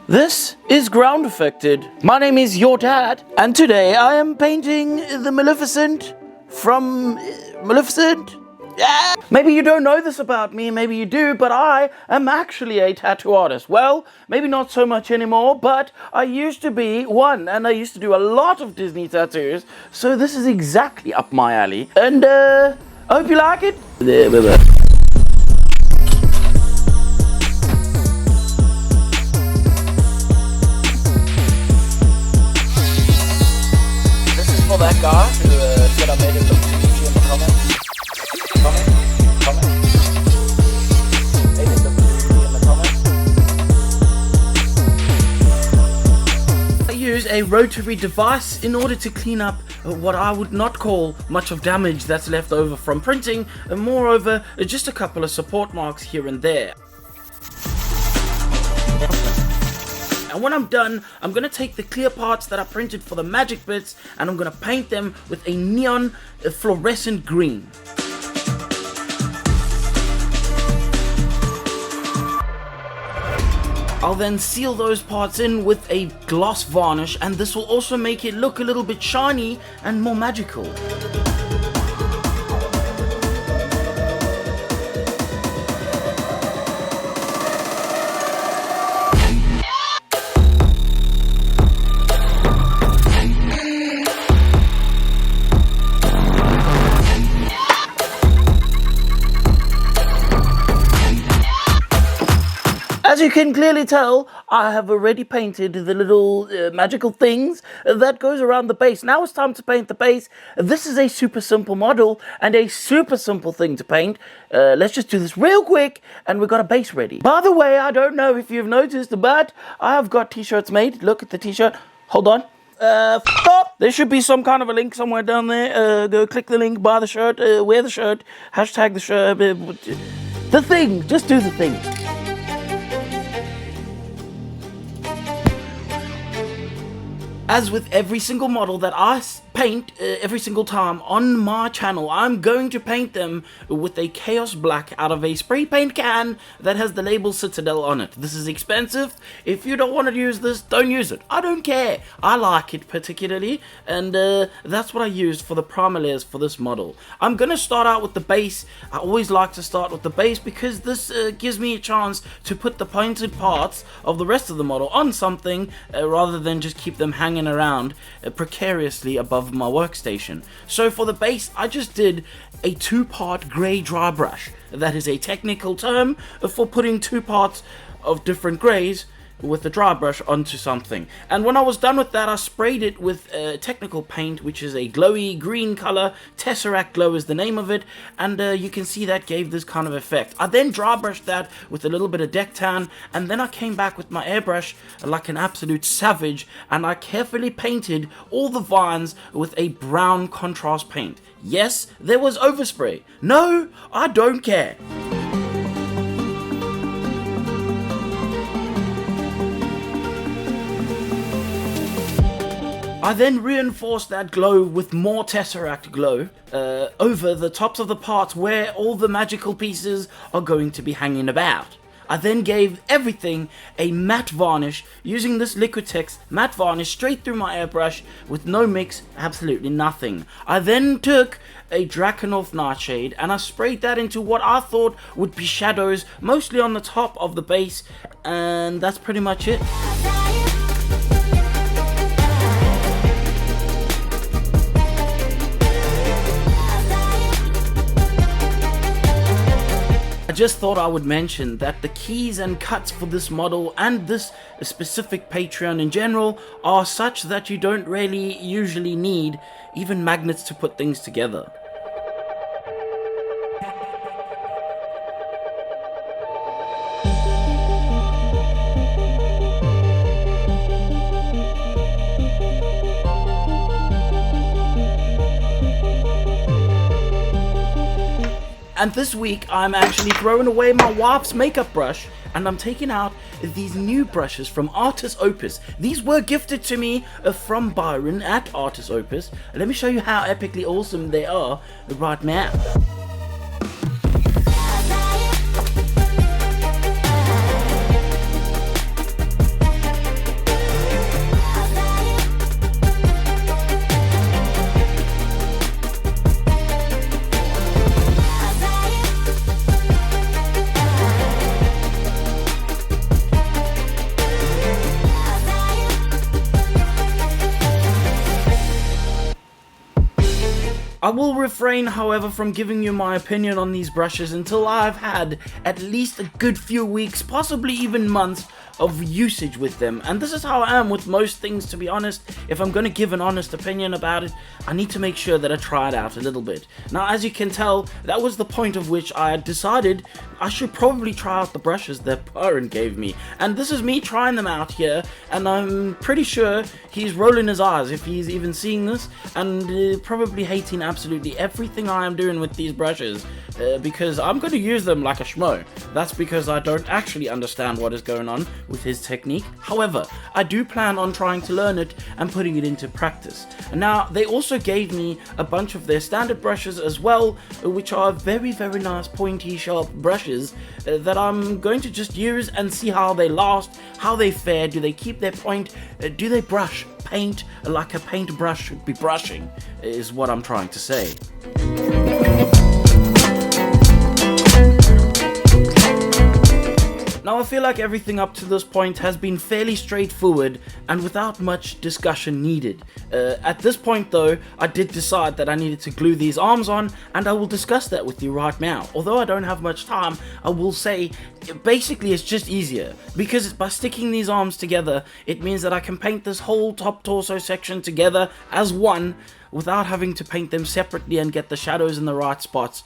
This is Groundeffected. My name is your dad, and today I am painting the Maleficent from Maleficent. Yeah. Maybe you don't know this about me, maybe you do, but I am actually a tattoo artist. Well, maybe not so much anymore, but I used to be one, and I used to do a lot of Disney tattoos, so this is exactly up my alley. And I hope you like it. This is for that guy who said I made it look too easy in the comments. Comment. Made it look too easy in the comments. I use a rotary device in order to clean up what I would not call much of damage that's left over from printing, and moreover, just a couple of support marks here and there. And when I'm done, I'm going to take the clear parts that I printed for the magic bits, and I'm going to paint them with a neon fluorescent green. I'll then seal those parts in with a gloss varnish, and this will also make it look a little bit shiny and more magical. As you can clearly tell, I have already painted the little magical things that goes around the base. Now it's time to paint the base. This is a super simple model and a super simple thing to paint. Let's just do this real quick, and we've got a base ready. By the way, I don't know if you've noticed, but I have got t-shirts made. Look at the t-shirt. Hold on. Stop! There should be some kind of a link somewhere down there. Go click the link, buy the shirt, wear the shirt, hashtag the shirt. The thing. Just do the thing. As with every single model that I paint every single time on my channel, I'm going to paint them with a Chaos Black out of a spray paint can that has the label Citadel on it. This is expensive. If you don't want to use this, don't use it. I don't care. I like it particularly, and that's what I used for the primer layers for this model. I'm going to start out with the base. I always like to start with the base because this gives me a chance to put the painted parts of the rest of the model on something rather than just keep them hanging around precariously above my workstation. So for the base, I just did a two-part grey dry brush. That is a technical term for putting two parts of different greys with the dry brush onto something. And when I was done with that, I sprayed it with technical paint, which is a glowy green color. Tesseract Glow is the name of it, and you can see that gave this kind of effect. I then dry brushed that with a little bit of deck tan, and then I came back with my airbrush like an absolute savage, and I carefully painted all the vines with a brown contrast paint. Yes, there was overspray. No, I don't care. I then reinforced that glow with more Tesseract Glow over the tops of the parts where all the magical pieces are going to be hanging about. I then gave everything a matte varnish using this Liquitex matte varnish straight through my airbrush with no mix, absolutely nothing. I then took a Draconorth Nightshade and I sprayed that into what I thought would be shadows, mostly on the top of the base, and that's pretty much it. I just thought I would mention that the keys and cuts for this model and this specific Patreon in general are such that you don't really usually need even magnets to put things together. And this week, I'm actually throwing away my wife's makeup brush, and I'm taking out these new brushes from Artis Opus. These were gifted to me from Byron at Artis Opus. Let me show you how epically awesome they are right now. I will refrain, however, from giving you my opinion on these brushes until I've had at least a good few weeks, possibly even months, of usage with them. And this is how I am with most things, to be honest. If I'm going to give an honest opinion about it, I need to make sure that I try it out a little bit. Now, as you can tell, that was the point of which I had decided I should probably try out the brushes that Byron gave me. And this is me trying them out here, and I'm pretty sure he's rolling his eyes if he's even seeing this, and probably hating absolutely everything I am doing with these brushes, because I'm going to use them like a schmo. That's because I don't actually understand what is going on with his technique. However, I do plan on trying to learn it and putting it into practice. And now, they also gave me a bunch of their standard brushes as well, which are very, very nice pointy sharp brushes that I'm going to just use and see how they last, how they fare. Do they keep their point? Do they brush paint like a paintbrush should be brushing, is what I'm trying to say. Now, I feel like everything up to this point has been fairly straightforward and without much discussion needed. At this point though, I did decide that I needed to glue these arms on, and I will discuss that with you right now. Although I don't have much time, I will say basically it's just easier, because by sticking these arms together, it means that I can paint this whole top torso section together as one without having to paint them separately and get the shadows in the right spots.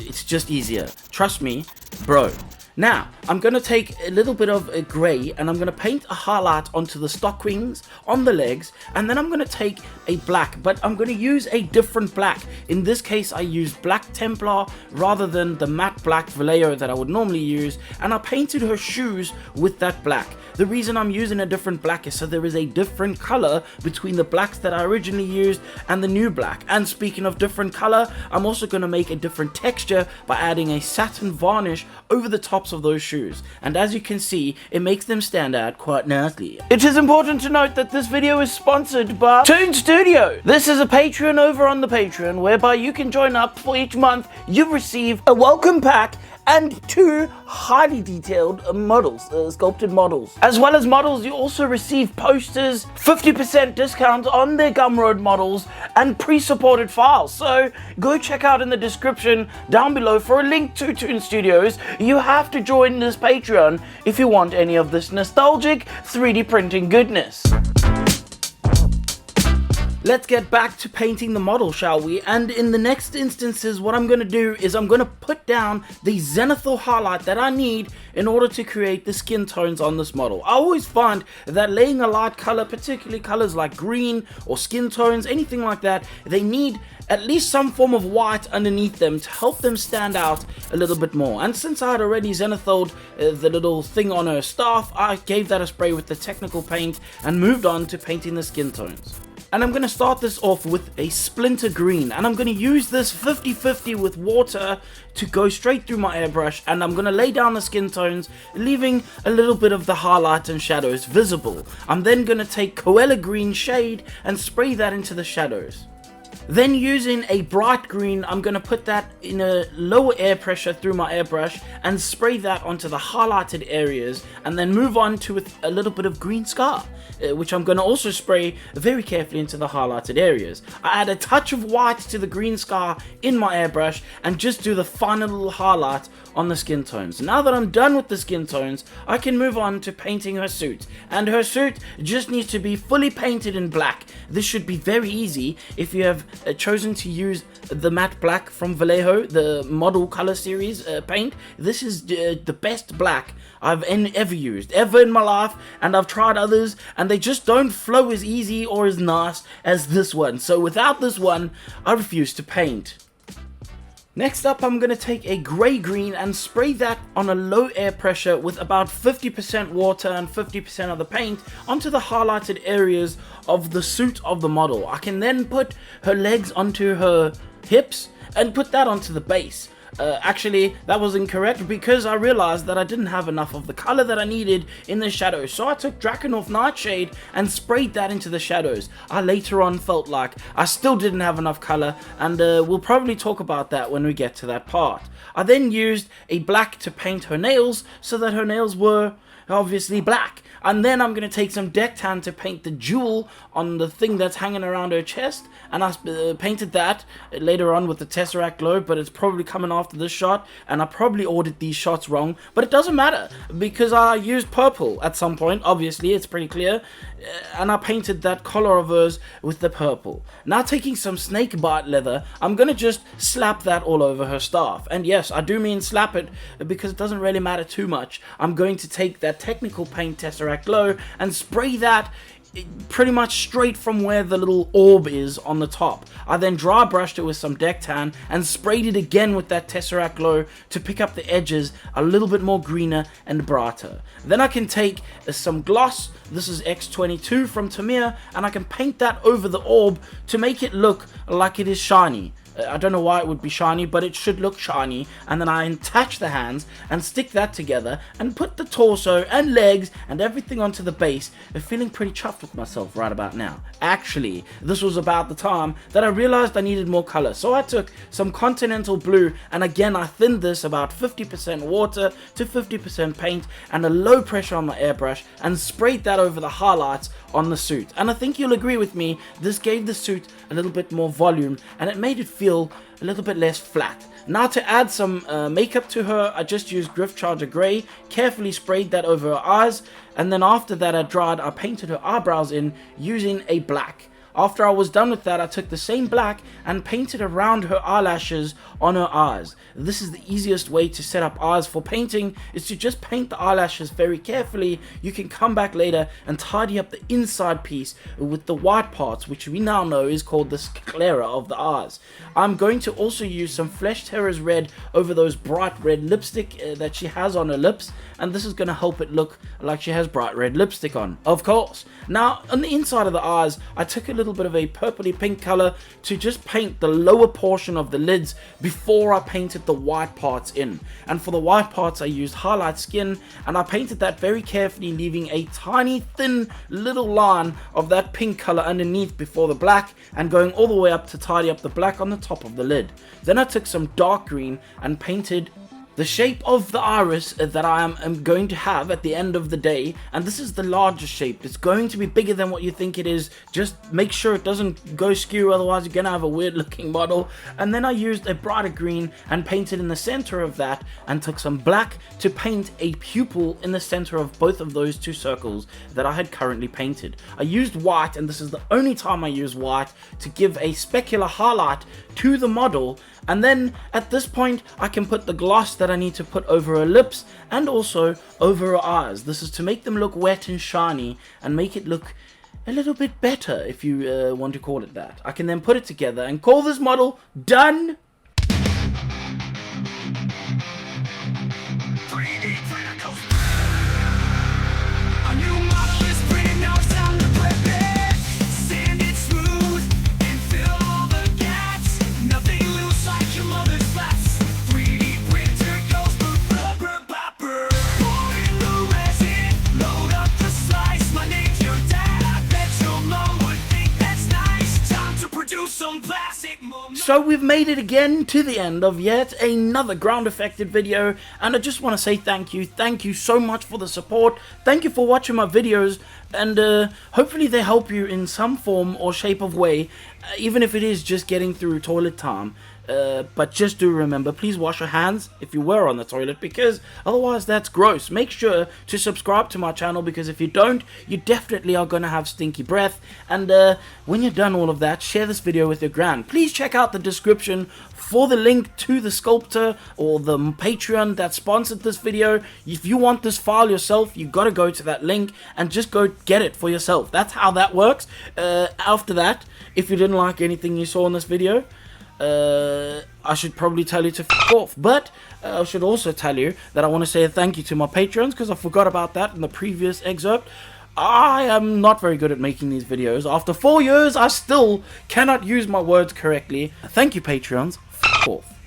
It's just easier. Trust me, bro. Now, I'm going to take a little bit of a grey and I'm going to paint a highlight onto the stock wings, on the legs, and then I'm going to take a black, but I'm going to use a different black. In this case, I used black Templar rather than the matte black Vallejo that I would normally use, and I painted her shoes with that black. The reason I'm using a different black is so there is a different color between the blacks that I originally used and the new black. And speaking of different color, I'm also going to make a different texture by adding a satin varnish over the tops of those shoes. And as you can see, it makes them stand out quite nicely. It is important to note that this video is sponsored by Toon Studio. This is a Patreon over on the Patreon, whereby you can join up. For each month you receive a welcome pack and 2 highly detailed models, sculpted models. As well as models, you also receive posters, 50% discount on their Gumroad models, and pre-supported files. So go check out in the description down below for a link to Toon Studios. You have to join this Patreon if you want any of this nostalgic 3D printing goodness. Let's get back to painting the model, shall we? And in the next instances, what I'm going to do is I'm going to put down the zenithal highlight that I need in order to create the skin tones on this model. I always find that laying a light color, particularly colors like green or skin tones, anything like that, they need at least some form of white underneath them to help them stand out a little bit more. And since I had already zenithaled the little thing on her staff, I gave that a spray with the technical paint and moved on to painting the skin tones. And I'm going to start this off with a splinter green, and I'm going to use this 50-50 with water to go straight through my airbrush, and I'm going to lay down the skin tones, leaving a little bit of the highlight and shadows visible. I'm then going to take Koala green shade and spray that into the shadows. Then using a bright green, I'm going to put that in a lower air pressure through my airbrush and spray that onto the highlighted areas, and then move on to a little bit of green scar, which I'm going to also spray very carefully into the highlighted areas. I add a touch of white to the green scar in my airbrush and just do the final little highlight on the skin tones. Now that I'm done with the skin tones, I can move on to painting her suit, and her suit just needs to be fully painted in black. This should be very easy if you have chosen to use the matte black from Vallejo, the model color series paint. This is the best black I've ever used, ever in my life, and I've tried others and they just don't flow as easy or as nice as this one. So without this one, I refuse to paint. Next up, I'm going to take a grey green and spray that on a low air pressure with about 50% water and 50% of the paint onto the highlighted areas of the suit of the model. I can then put her legs onto her hips and put that onto the base. Actually, that was incorrect because I realized that I didn't have enough of the color that I needed in the shadows. So I took Drakenhof Nightshade and sprayed that into the shadows. I later on felt like I still didn't have enough color, and we'll probably talk about that when we get to that part. I then used a black to paint her nails so that her nails were obviously black. And then I'm going to take some deck tan to paint the jewel on the thing that's hanging around her chest. And I painted that later on with the Tesseract glow, but it's probably coming after this shot. And I probably ordered these shots wrong, but it doesn't matter because I used purple at some point. Obviously, it's pretty clear. And I painted that collar of hers with the purple. Now taking some snake bite leather, I'm going to just slap that all over her staff. And yes, I do mean slap it because it doesn't really matter too much. I'm going to take that technical paint Tesseract glow and spray that pretty much straight from where the little orb is on the top. I then dry brushed it with some deck tan and sprayed it again with that Tesseract glow to pick up the edges a little bit more greener and brighter. Then I can take some gloss, this is X22 from Tamir, and I can paint that over the orb to make it look like it is shiny. I don't know why it would be shiny, but it should look shiny. And then I attach the hands and stick that together and put the torso and legs and everything onto the base. Feeling pretty chuffed with myself right about now. Actually, this was about the time that I realized I needed more color. So I took some Continental Blue and again I thinned this about 50% water to 50% paint and a low pressure on my airbrush and sprayed that over the highlights on the suit. And I think you'll agree with me, this gave the suit a little bit more volume and it made it feel a little bit less flat. Now to add some makeup to her, I just used Griff Charger Grey, carefully sprayed that over her eyes, and then after that had dried, I painted her eyebrows in using a black. After I was done with that, I took the same black and painted around her eyelashes on her eyes. This is the easiest way to set up eyes for painting, is to just paint the eyelashes very carefully. You can come back later and tidy up the inside piece with the white parts, which we now know is called the sclera of the eyes. I'm going to also use some Flesh Terrors red over those bright red lipstick that she has on her lips, and this is going to help it look like she has bright red lipstick on, of course. Now, on the inside of the eyes, I took a little bit of a purpley pink color to just paint the lower portion of the lids before I painted the white parts in. And for the white parts, I used highlight skin and I painted that very carefully, leaving a tiny thin little line of that pink color underneath before the black and going all the way up to tidy up the black on the top of the lid. Then I took some dark green and painted the shape of the iris that I am going to have at the end of the day, and this is the largest shape. It's going to be bigger than what you think it is. Just make sure it doesn't go skew, otherwise you're gonna have a weird looking model. And then I used a brighter green and painted in the center of that, and took some black to paint a pupil in the center of both of those two circles that I had currently painted. I used white, and this is the only time I use white, to give a specular highlight to the model. And then at this point I can put the gloss that I need to put over her lips and also over her eyes. This is to make them look wet and shiny and make it look a little bit better, if you want to call it that. I can then put it together and call this model done. So we've made it again to the end of yet another Groundeffected video, and I just want to say thank you so much for the support. Thank you for watching my videos, and hopefully they help you in some form or shape of way, even if it is just getting through toilet time. But just do remember, please wash your hands if you were on the toilet, because otherwise that's gross. Make sure to subscribe to my channel, because if you don't, you definitely are going to have stinky breath. And when you're done all of that, share this video with your gran. Please check out the description for the link to the sculptor or the Patreon that sponsored this video. If you want this file yourself, you got to go to that link and just go get it for yourself. That's how that works. After that, if you didn't like anything you saw in this video, I should probably tell you to f*** off, but I should also tell you that I want to say a thank you to my patrons, because I forgot about that in the previous excerpt. I am not very good at making these videos. After 4 years, I still cannot use my words correctly. Thank you, patrons. F*** off.